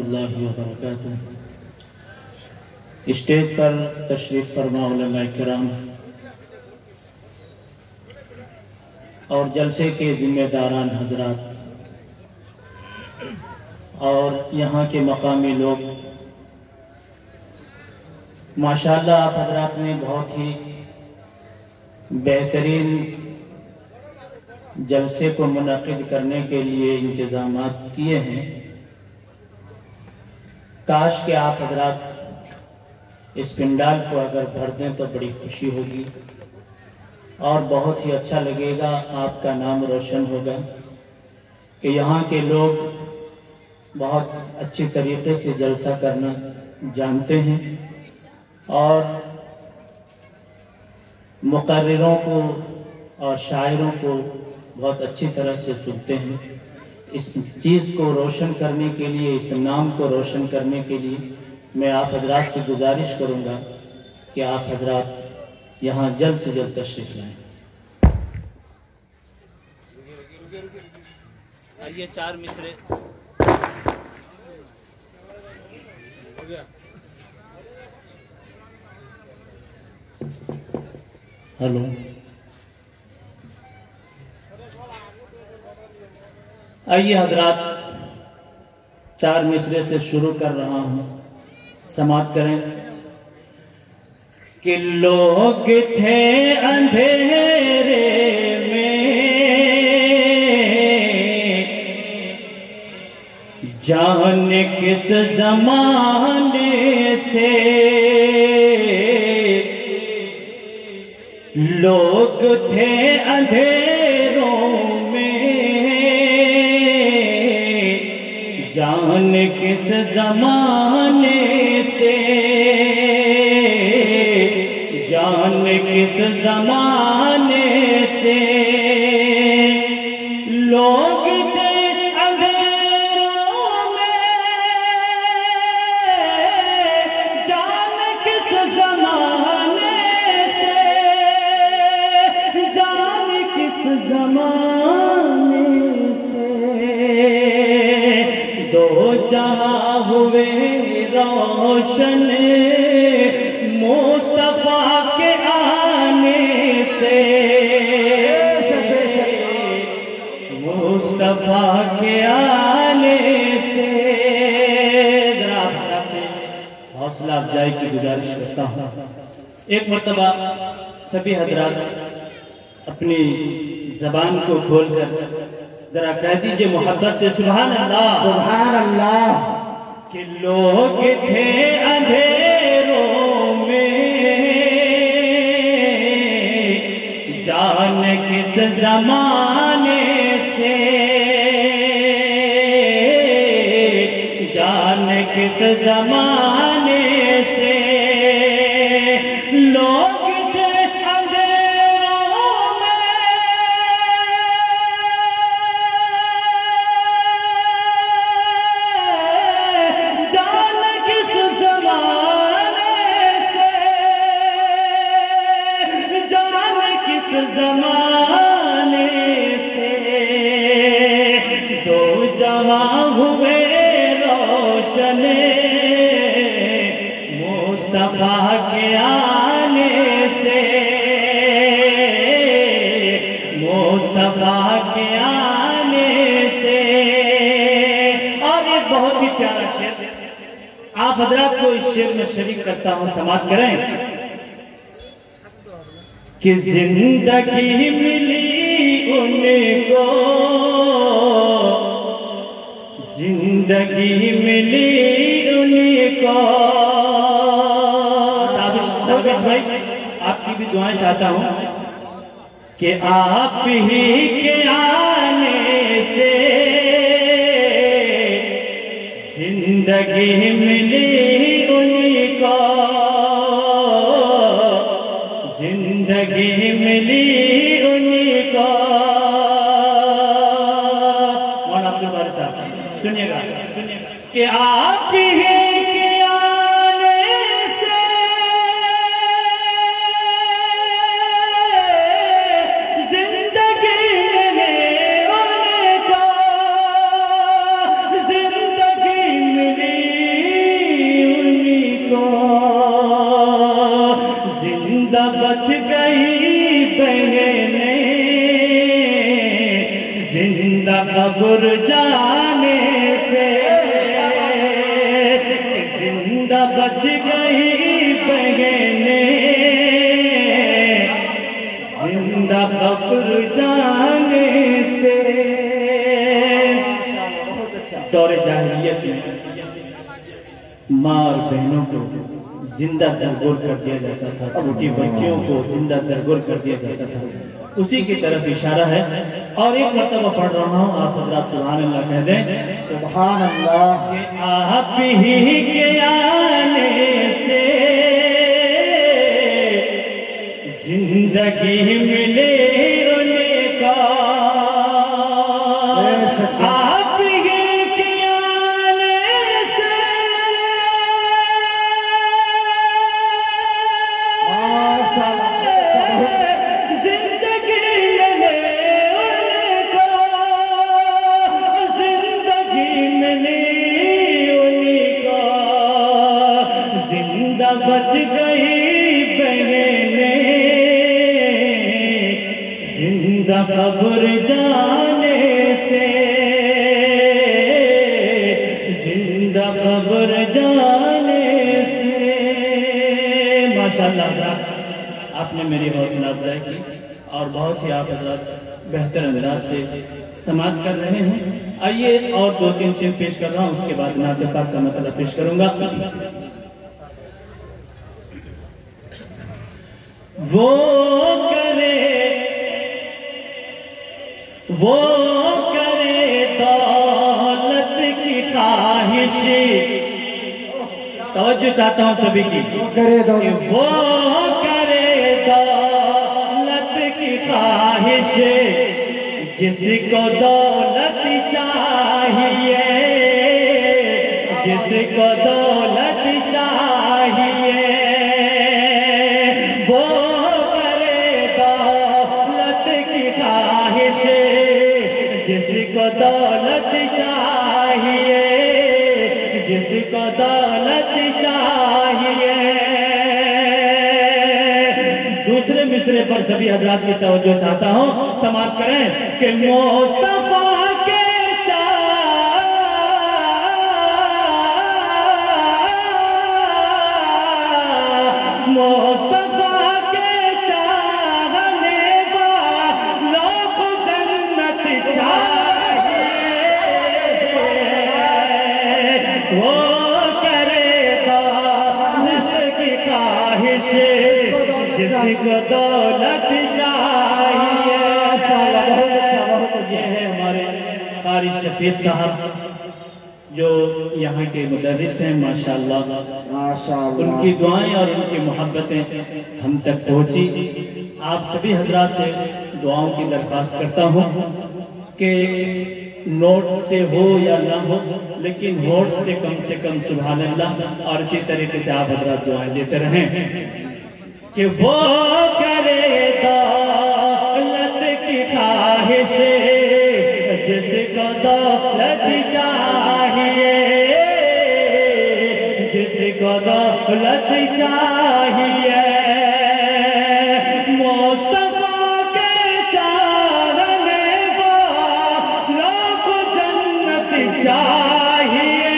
اللہ وبرکاتہ۔ اسٹیج پر تشریف فرما علماء کرام اور جلسے کے ذمہ داران حضرات اور یہاں کے مقامی لوگ، ماشاءاللہ آپ حضرات نے بہت ہی بہترین جلسے کو منعقد کرنے کے لیے انتظامات کیے ہیں۔ کاش کہ آپ حضرات اس پنڈال کو اگر بھر دیں تو بڑی خوشی ہوگی اور بہت ہی اچھا لگے گا، آپ کا نام روشن ہوگا کہ یہاں کے لوگ بہت اچھی طریقے سے جلسہ کرنا جانتے ہیں اور مقرروں کو اور شاعروں کو بہت اچھی طرح سے سنتے ہیں۔ اس چیز کو روشن کرنے کے لیے، اس نام کو روشن کرنے کے لیے میں آپ حضرات سے گزارش کروں گا کہ آپ حضرات یہاں جلد سے جلد تشریف لائیں۔ آئیے چار مصرے ہلو آئیے حضرات، چار مصرے سے شروع کر رہا ہوں، سماعت کریں۔ کہ لوگ تھے اندھیرے میں جانے کس زمانے سے، لوگ تھے اندھیروں میں جانے کس زمانے سے، جانے کس زمانے سے، لوگ تھے اندھیروں میں جانے کس زمانے سے، جانے کس زمانے سے، دو جہاں ہوئے روشن مصطفیٰ کے آنے سے، مصطفیٰ کے آنے سے۔ ذرا آپ سے حوصلہ افزائی کی گزارش کرتا ہوں، ایک مرتبہ سبھی حضرات اپنی زبان کو کھول کر ذرا کہہ دیجئے محبت سے سبحان اللہ، سبحان اللہ۔ کہ لوگ تھے اندھیروں میں جانے کس زمانے سے، جانے کس زمانے سے، لوگ تھے اندھیروں میں جانے کس زمانے سے، جانے کس زمانے سے، دو جہاں ہوئے روشن مصطفیٰ کے آنے سے، مصطفیٰ کے آنے سے۔ اور ایک بہت ہی پیارا شعر آپ حضرات کو اس شعر میں شریک کرتا ہوں، سماعت کریں۔ کہ زندگی ملی ان کو، زندگی ملی ان کو، تابش بھائی آپ کی بھی دعائیں چاہتا ہوں کہ آپ ہی کے آنے سے زندگی ملی ان کو، زندگی ملی ان کو۔ مولانا عبد الباری صاحب سنیے گا کہ آپ ہی کے آنے سے زندگی ملی ان کو، زندگی ملی قبر جانے سے زندہ بچ گئی بہنیں زندہ قبر جانے سے دور جاہلیت میں ماں اور بہنوں کو زندہ درگور کر دیا جاتا تھا چھوٹی بچیوں کو زندہ درگور کر دیا جاتا تھا اسی کی طرف اشارہ ہے اور ایک مرتبہ پڑھ رہا ہوں آپ حضرات سبحان اللہ کہہ دیں سبحان اللہ کہ آپ ہی کے آنے سے زندگی ملے رونے کا آپ ہی کے آنے سے زندگی ملے ان کو زندگی ملی ان کو زندہ بچ گئی بہنیں زندہ قبر جانے سے زندہ قبر جانے سے ماشاءاللہ آپ نے میری حوصلہ افزائی کی اور بہت ہی آپ حضرات بہتر انداز سے سماعت کر رہے ہیں آئیے اور دو تین شعر پیش کر رہا ہوں اس کے بعد نعت پاک کا مطلب پیش کروں گا وہ کرے دولت کی خواہش توجہ چاہتا ہوں سبھی کی وہ کرے دولت کی خواہش جس کو دولت چاہیے جس کو دولت چاہیے وہ کرے دولت کی خواہش جس کو دولت چاہیے جس کو دولت چاہیے دوسرے مصرے پر سبھی حضرات کی توجہ چاہتا ہوں سماعت کریں کہ مصطفیٰ کے مصطفیٰ کے چاہنے والوں کو جنت چاہیے وہ کرے دولت کی خواہش جس کو دولت چاہیے یہ ہے ہمارے قاری شفیق صاحب جو یہاں کے مدرس ہیں ماشاءاللہ ان کی دعائیں اور ان کی محبتیں ہم تک پہنچی آپ سبھی حضرات سے دعاؤں کی درخواست کرتا ہوں کہ نوٹ سے ہو یا نہ ہو لیکن ہوٹ سے کم سبحان اللہ اور اسی طریقے سے آپ حضرات دعائیں دیتے رہیں کہ وہ کرے دولت کی خواہش جس کو دولت چاہیے جس کو دولت چاہیے مصطفیٰ کے چاہنے والوں کو جنت چاہیے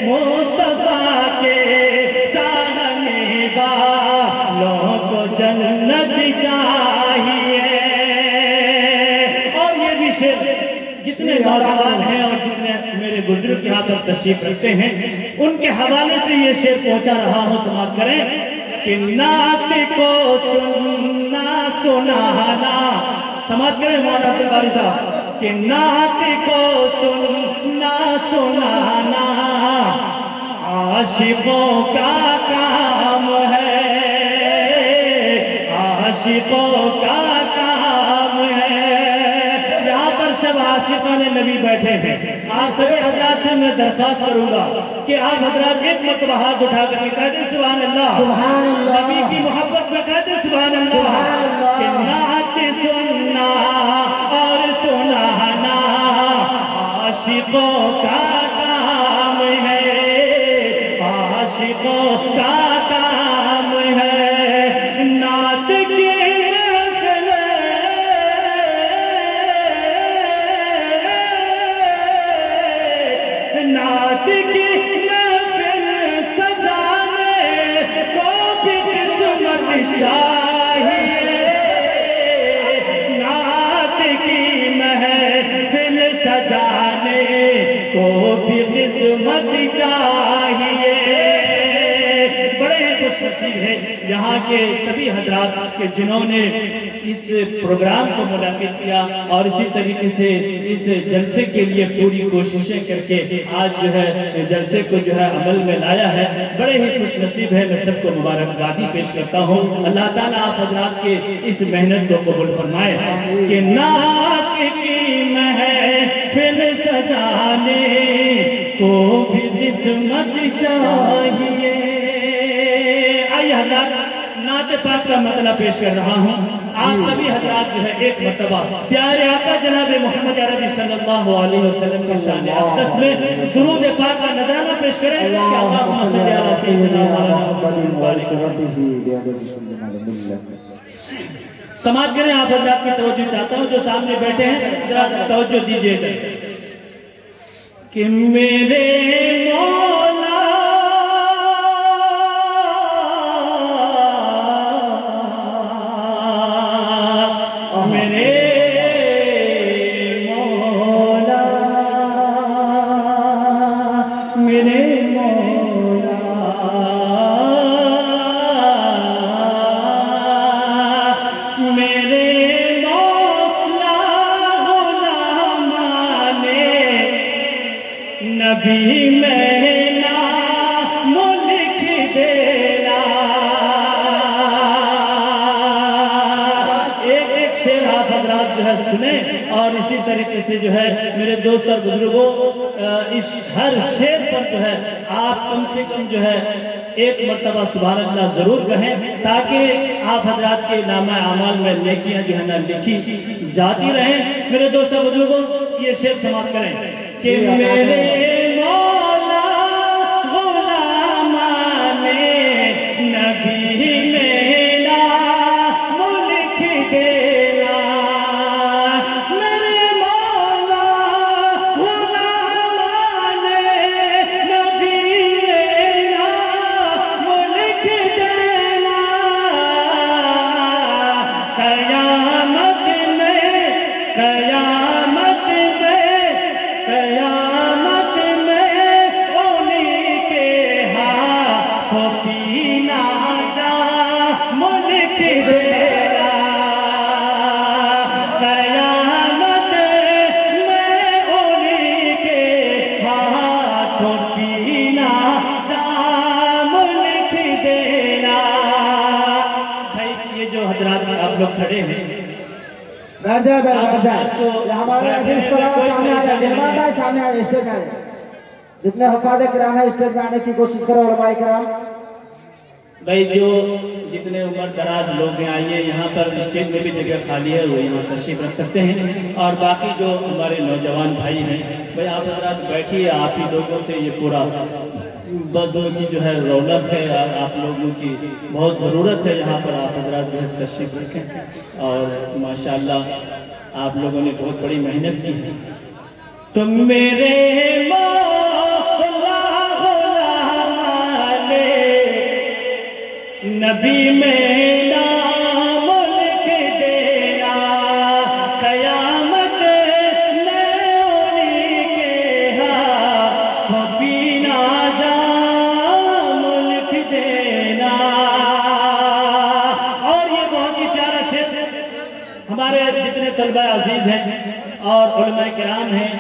مصطفیٰ کے چاہنے والوں کو جنت چاہیے اور یہ بھی شعر جتنے نوجوان ہیں اور جتنے میرے بزرگ یہاں پر تشریف رکھتے ہیں ان کے حوالے سے یہ شعر پہنچا رہا ہوں سماعت کریں کہ نعت کو سننا سنانا سماعت کریں مولانا عبدالقاری صاحب کہ نعت کو سننا سنانا عاشقوں کا کام ہے عاشقوں کا کام ہے یہاں پر سب عاشقان نبی بیٹھے ہیں آپ سبھی حضرات سے میں درخواست کروں گا کہ آپ حضرات ایک مرتبہ ہاتھ اٹھا کر کے کہہ دیں سبحان اللہ نبی کی محبت میں کہہ دیں سبحان اللہ کہ نعت سننا اور سنانا عاشقوں کا کام ہے عاشقوں کا کام ہے نعت کی محفل عصمت چاہیے۔ بڑے خوش نصیب ہیں یہاں کے سبھی حضرات کہ جنہوں نے اس پروگرام کو منعقد کیا اور اسی طریقے سے اس جلسے کے لیے پوری کوششیں کر کے آج جو ہے جلسے کو جو ہے عمل میں لایا ہے۔ بڑے ہی خوش نصیب ہے، میں سب کو مبارکبادی پیش کرتا ہوں۔ اللہ تعالیٰ آپ حضرات کے اس محنت کو قبول فرمائے کہ نعت کی محفل سجانے کو بھی عصمت چاہیے۔ آئیے حضرات، نعت پاک کا مطلب پیش کر رہا ہوں۔ آپ سبھی حضرات جو ہے ایک مرتبہ پیارے آقا جناب محمد عربی صلی اللہ علیہ وسلم کے شان اقدس میں درود پاک کا نذرانہ پیش کریں کہ اللہم صلی علی سیدنا محمد۔ سماعت کریں، آپ حضرات کی توجہ چاہتا ہوں، جو سامنے بیٹھے ہیں ذرا توجہ دیجئے گا کہ میرے مولا نبی میں نام لکھ دینا۔ ایک شعر آپ حضرات جو ہے سنیں اور اسی طریقے سے جو ہے میرے دوست اور بزرگوں اس ہر شعر پر جو ہے آپ کم سے کم جو ہے ایک مرتبہ سبحان اللہ ضرور کہیں تاکہ آپ حضرات کے نامہ اعمال میں نیکیاں جو ہے نا لکھی جاتی رہیں۔ میرے دوست اور بزرگوں یہ شعر سماعت کریں کہ میرے کھڑے ہیں بیٹھ جائے ہمارے عزیز طلباء سامنے آ جائے، دلمان بھائی سامنے آ جائے، اسٹیج آ جائے۔ جتنے حفاظ کرام ہیں اسٹیج میں آنے کی کوشش کرو علماء کرام۔ بھائی جو جتنے عمر دراز لوگ ہیں آئیے یہاں پر اسٹیج میں بھی جگہ خالی ہے وہ یہاں تشریف رکھ سکتے ہیں، اور باقی جو ہمارے نوجوان بھائی ہیں بھائی آپ حضرات بیٹھیے، آپ ہی لوگوں سے یہ پورا بزم کی جو ہے رونق ہے، آپ لوگوں کی بہت ضرورت ہے، یہاں پر آپ حضرات جو ہے تشریف رکھیں اور ماشاءاللہ آپ لوگوں نے بہت بڑی محنت کی ہے۔ تم میرے مولا غلام نبی میں نام لکھ دینا، قیامت میں انہی کے ہاتھوں پینا جام لکھ دینا۔ اور یہ بہت ہی پیارا شعر ہمارے جتنے طلبہ عزیز ہیں اور علماء کرام ہیں،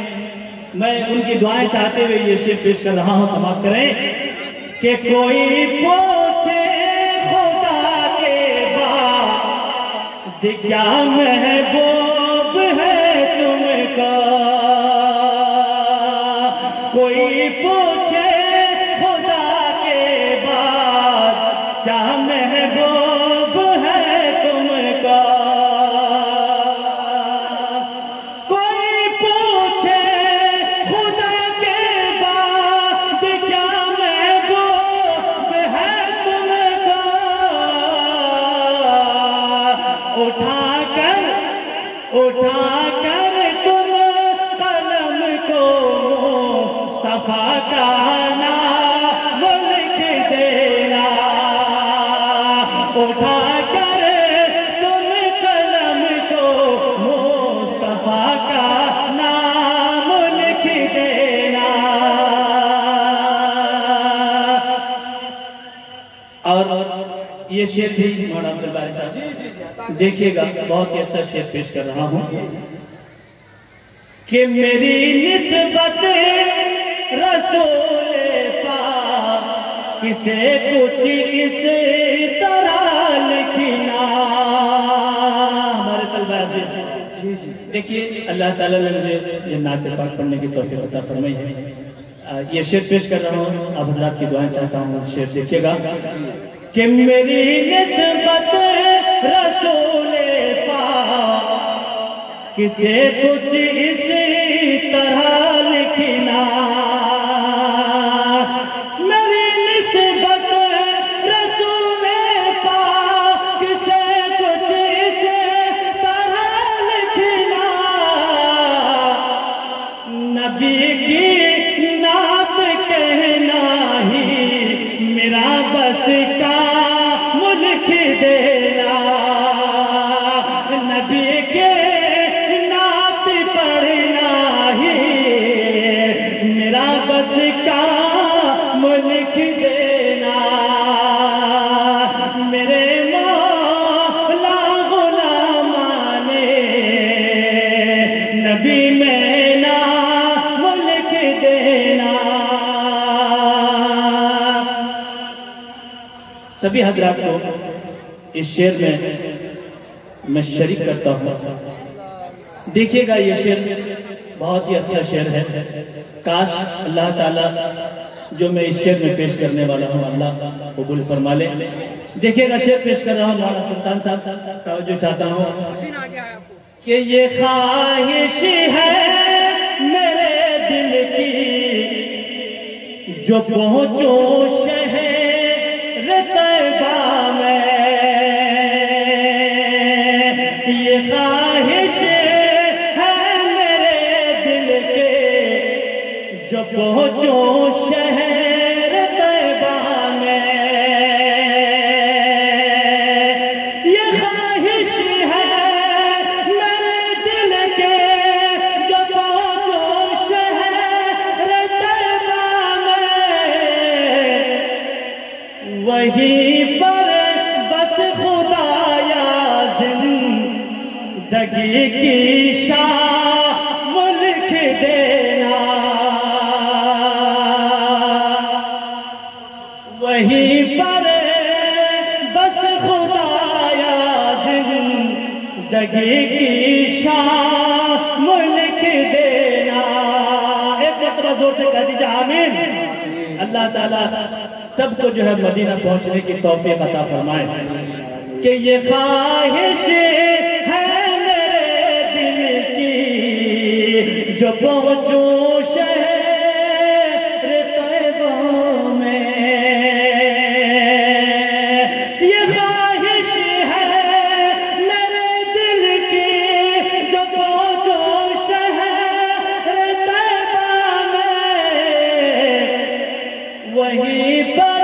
میں ان کی دعائیں چاہتے ہوئے یہ شعر پیش کر رہا ہوں، سماعت کریں کہ کوئی پوچھے کیا محبوب ہے تم کا، کوئی پوچھے خدا کے بعد کیا محبوب ہے تم کا، کوئی پوچھے خدا کے بعد کیا محبوب ہے تم کا، اٹھا کر تم قلم کو مصطفیٰ کا نام لکھ دینا، اٹھا کر تم قلم کو مصطفیٰ کا نام لکھ دینا۔ یہ شعر بھی مولانا عبد الباری صاحب دیکھیے گا، بہت ہی اچھا شعر پیش کر رہا ہوں کہ میری نسبت رسول پاک کسے کچھ اس طرح لکھنا. ہمارے طلبہ عزیز دیکھیے، اللہ تعالیٰ نے مجھے یہ نعت پاک پڑھنے کی توفیق عطا فرمائی ہے. یہ شعر پیش کر رہا ہوں، آپ حضرات کی دعائیں چاہتا ہوں. شعر دیکھیے گا کہ میری نسبت رسول پاک کسے کچھ اس طرح لکھنا. میری نسبت رسول پاک کسے کچھ اس طرح لکھنا. نبی کی نعت کہنا ہی میرا بس کا ملک دینا. نبی کے نعت پڑھنا ہی میرا بس کا ملک دینا. میرے مولا غلامان نبی میں نا ملک دینا. سبھی حضرات کو اس شعر میں شریک کرتا ہوں. دیکھیے گا، یہ شعر بہت ہی اچھا شعر ہے. کاش اللہ تعالیٰ جو میں اس شعر میں پیش کرنے والا ہوں اللہ قبول فرما لے. دیکھیے گا، شعر پیش کر رہا ہوں. مولانا سلطان صاحب توجہ چاہتا ہوں کہ یہ خواہش ہے میرے دل کی جو پہنچو شہر طیبہ میں. یہ خواہش ہے میرے دل کے جو پہنچو شہر طیبہ میں. یہ خواہش ہے میرے دل کے جو پہنچو شہر طیبہ میں. وہیں پر بس خدایا زندگی کی شام لکھ دینا. وہیں پر بس خدایا زندگی کی شام لکھ دینا. ایک مرتبہ زور سے کہہ دیجیے آمین. اللہ تعالیٰ سب کو جو ہے مدینہ پہنچنے کی توفیق عطا فرمائے. کہ یہ خواہش ہے میرے دل کی جو پہنچوں شہر طیبہ میں. یہ خواہش ہے میرے دل کی جو پہنچوں شہر طیبہ میں. وہیں پر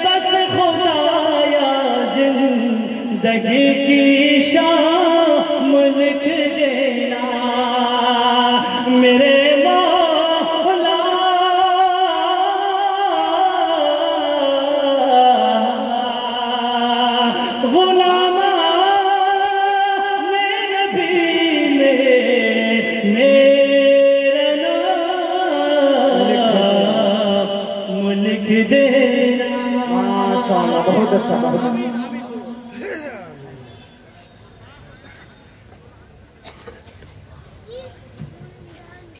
بس خدایا زندگی کی شام لکھ دینا. میرے مولا غلامان نبی میں میرا نام لکھ دینا. ماشاءاللہ، بہت اچھا، بہت اچھا.